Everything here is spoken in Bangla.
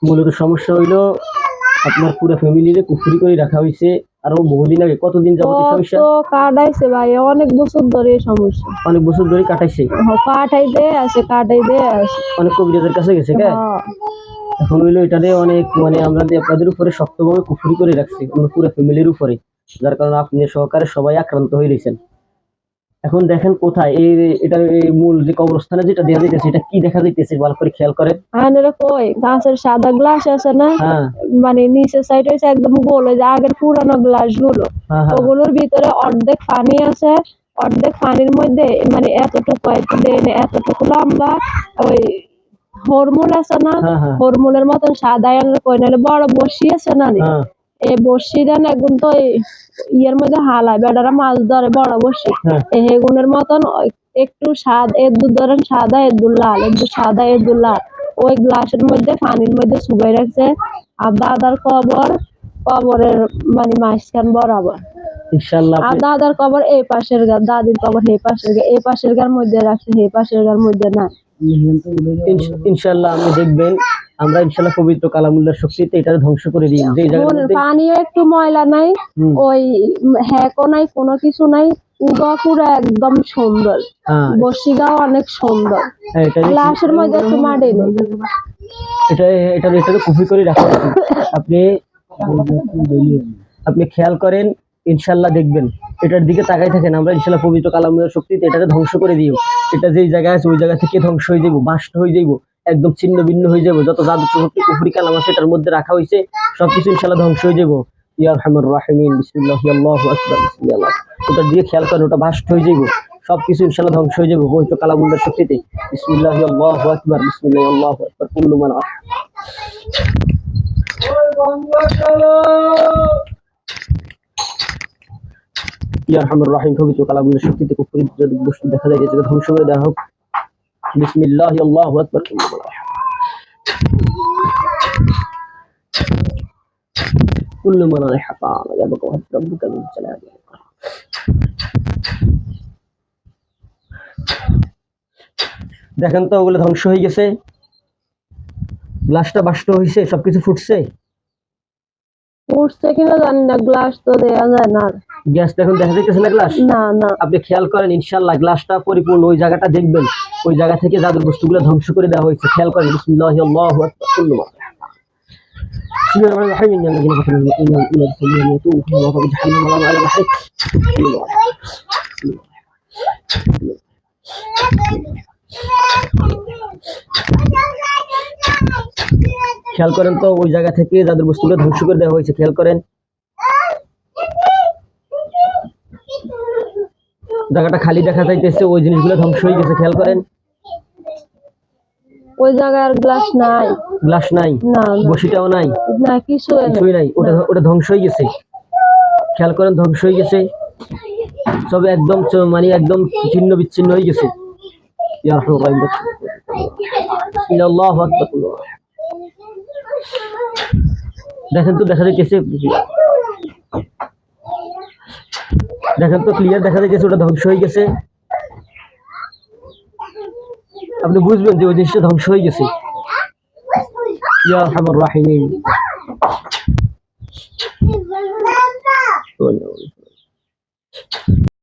মূলত সমস্যা হইলো আপনার পুরো ফ্যামিলিরে কুফরি করে রাখা হয়েছে আরো বহুদিন আগে। কতদিন যাবত এই সমস্যা? তো কাটাইছে ভাই, অনেক বছর ধরে এই সমস্যা। অনেক বছর ধরে কাটাইছে। কাটাই দে আছে। অনেক কবিরাজের কাছে গেছে কে? এখন হইলো এটারে অনেক মানে আমরা আপনাদের উপরে শক্তভাবে কুফরি করে রাখছি আমরা পুরো ফ্যামিলির উপরে, যার কারণে আপনি সহকারে সবাই আক্রান্ত হয়ে রয়েছেন। এখন দেখেন কোথায় এই এটা মূল যে কবরস্থানে যেটা দেখা যাইতেছে এটা কি দেখা যাইতেছে ভালো করে খেয়াল করেন। কই গাছের সাদা গ্লাস আছে না, মানে নিচের সাইড হয়েছে একদম গোল, ওই যে আগের পুরানো গ্লাস গুলো, ওগুলোর ভিতরে অর্ধেক পানি আছে, অর্ধেক পানির মধ্যে মানে এতটুকু এতটুকু লম্বা ওই হরমুল আছে না, হরমুলের মতন সাদা কই নাহলে বড় বসি আছে না, এই বসি দেন একদম তো ইয়ের মধ্যে হালায় বেড়ারা মাছ ধরে বড় বসি, হেগুনের মতন একটু সাদা এদুর ধরেন সাদা এদুর লাল, এদুর সাদা এদুর লাল, ওই গ্লাসের মধ্যে পানির মধ্যে চুবাই রাখছে। আর দাদার কবরের মানে মাঝখান বরাবর ইনশাআল্লাহ। আর দাদার কবর এই পাশের গা, দাদির কবর এই পাশের গা, এই পাশের গার মধ্যে রাখছে, এই পাশের গার মধ্যে না। ইনশাআল্লাহ আপনি দেখবেন আমরা ইনশাআল্লাহ পবিত্র কালামুল্লাহর শক্তিতে এটা ধ্বংস করে দিই। যে জায়গার মধ্যে পানিও একটু ময়লা নাই, ওই হ্যাকও নাই, কোনো কিছু নাই, উগা পুরো একদম সুন্দর, বসিগাও অনেক সুন্দর, গ্লাসের মধ্যে একটু মাটি নেই। এটা কুফি করে রাখা উচিত। আপনি খেয়াল করেন ইনশাআল্লাহ দেখবেন এটার দিকে তাকাই থাকেন, আমরা ইনশাআল্লাহ পবিত্র কালামুল্লাহর শক্তিতে এটাকে ধ্বংস করে দিও। এটা যেই জায়গায় আছে ওই জায়গা থেকে ধ্বংস হয়ে যাবো, বাস্ট হয়ে যাবো, একদম ছিন্ন ভিন্ন হয়ে যাবো। যত জাদু শক্তি কুফরি কালাম আছে এটার মধ্যে রাখা হয়েছে সবকিছু ইনশাআল্লাহ ধ্বংস হয়ে যাবো। ইয়া আরহামার রাহিমিন বিসমিল্লাহ আল্লাহু আকবার বিসমিল্লাহ। ওটার দিকে খেয়াল করেন ওটা বাস্ট হয়ে যাবো, সবকিছু ইনশাআল্লাহ ধ্বংস হয়ে যাবো পবিত্র কালামুল্লাহর শক্তিতে। বিসমিল্লাহ আল্লাহু আকবার বিসমিল্লাহ আল্লাহু আকবার কুল্লু মান ইয়া আরহামার রাহিম পবিত্র কালামুল্লাহর শক্তিতে কুফরি যদি বস্তু দেখা যায় যেটা ধ্বংস করে দেওয়া হোক। বিসমিল্লাহ আল্লাহু আকবার কুল্লু মান আলাইহা ইয়াবকা রাব্বুকা মিন জালালি। দেখেন তো ওগুলো ধ্বংস হয়ে গেছে, গ্লাসটা বাষ্ট হয়েছে, সবকিছু ফুটছে কিনা জানি না, গ্লাস তো দেয়া যায় না, গ্যাসটা এখন দেখা যাইতেছে না গ্লাস। না আপনি খেয়াল করেন ইনশাআল্লাহ গ্লাসটা পরিপূর্ণ ওই জায়গাটা দেখবেন ওই জায়গা থেকে জাদুর বস্তুগুলো ধ্বংস করে দেওয়া হয়েছে। খেয়াল করেন বিসমিল্লাহ আল্লাহু আকবার কুল্লু মান খেয়াল করেন তো ওই জায়গা থেকে যাদের বস্তুগুলো ধ্বংস করে দেওয়া হয়েছে। খেয়াল করেন জায়গাটা খালি দেখা যাইতেছে, ওই জিনিসগুলো ধ্বংস হয়ে গেছে। খেয়াল করেন ওই জায়গার গ্লাস নাই, না বসিটাও নাই, না কিছুই নাই, ওটা ধ্বংস হয়ে গেছে। খেয়াল করেন ধ্বংস হয়ে গেছে সব, একদম মানে একদম ছিন্ন বিচ্ছিন্ন হয়ে গেছে। দেখেন তো দেখা যাইতেছে, দেখেন তো ক্লিয়ার দেখা যাইতেছে ওটা ধ্বংস হয়ে গেছে। আপনি বুঝবেন যে ওই জিনিসটা ধ্বংস হয়ে গেছে। ইয়া আরহামার রাহিমিন।